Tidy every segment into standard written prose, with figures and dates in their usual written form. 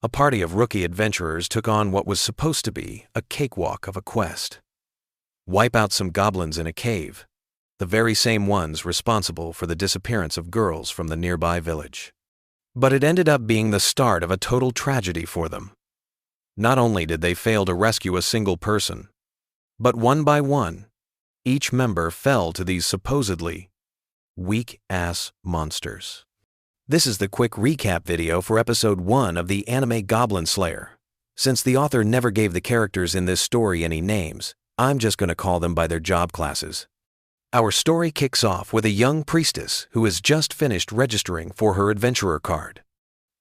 A party of rookie adventurers took on what was supposed to be a cakewalk of a quest. Wipe out some goblins in a cave, the very same ones responsible for the disappearance of girls from the nearby village. But it ended up being the start of a total tragedy for them. Not only did they fail to rescue a single person, but one by one, each member fell to these supposedly weak-ass monsters. This is the quick recap video for episode 1 of the anime Goblin Slayer. Since the author never gave the characters in this story any names, I'm just going to call them by their job classes. Our story kicks off with a young priestess who has just finished registering for her adventurer card.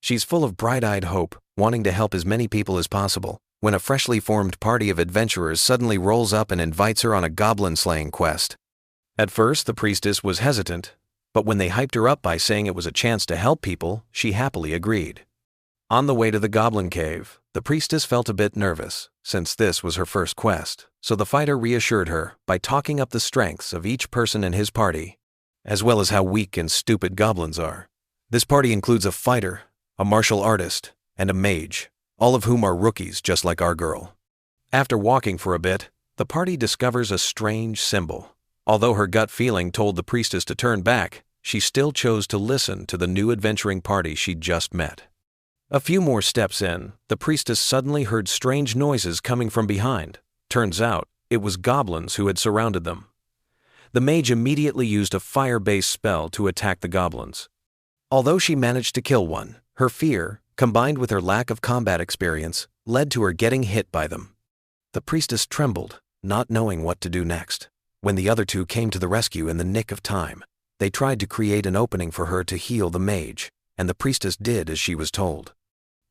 She's full of bright-eyed hope, wanting to help as many people as possible, when a freshly formed party of adventurers suddenly rolls up and invites her on a goblin-slaying quest. At first, the priestess was hesitant, but when they hyped her up by saying it was a chance to help people, she happily agreed. On the way to the goblin cave, the priestess felt a bit nervous, since this was her first quest, so the fighter reassured her by talking up the strengths of each person in his party, as well as how weak and stupid goblins are. This party includes a fighter, a martial artist, and a mage, all of whom are rookies just like our girl. After walking for a bit, the party discovers a strange symbol. Although her gut feeling told the priestess to turn back, she still chose to listen to the new adventuring party she'd just met. A few more steps in, the priestess suddenly heard strange noises coming from behind. Turns out, it was goblins who had surrounded them. The mage immediately used a fire-based spell to attack the goblins. Although she managed to kill one, her fear, combined with her lack of combat experience, led to her getting hit by them. The priestess trembled, not knowing what to do next. When the other two came to the rescue in the nick of time, they tried to create an opening for her to heal the mage, and the priestess did as she was told.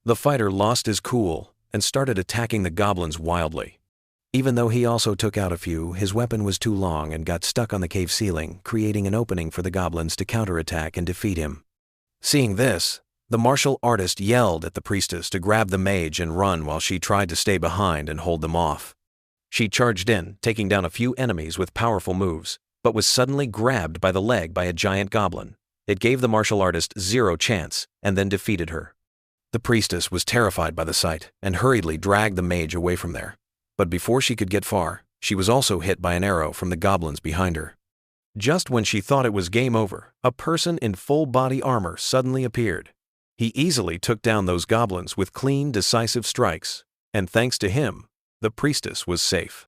The fighter lost his cool and started attacking the goblins wildly. Even though he also took out a few, his weapon was too long and got stuck on the cave ceiling, creating an opening for the goblins to counterattack and defeat him. Seeing this, the martial artist yelled at the priestess to grab the mage and run while she tried to stay behind and hold them off. She charged in, taking down a few enemies with powerful moves, but was suddenly grabbed by the leg by a giant goblin. It gave the martial artist zero chance and then defeated her. The priestess was terrified by the sight and hurriedly dragged the mage away from there. But before she could get far, she was also hit by an arrow from the goblins behind her. Just when she thought it was game over, a person in full body armor suddenly appeared. He easily took down those goblins with clean, decisive strikes, and thanks to him, the priestess was safe.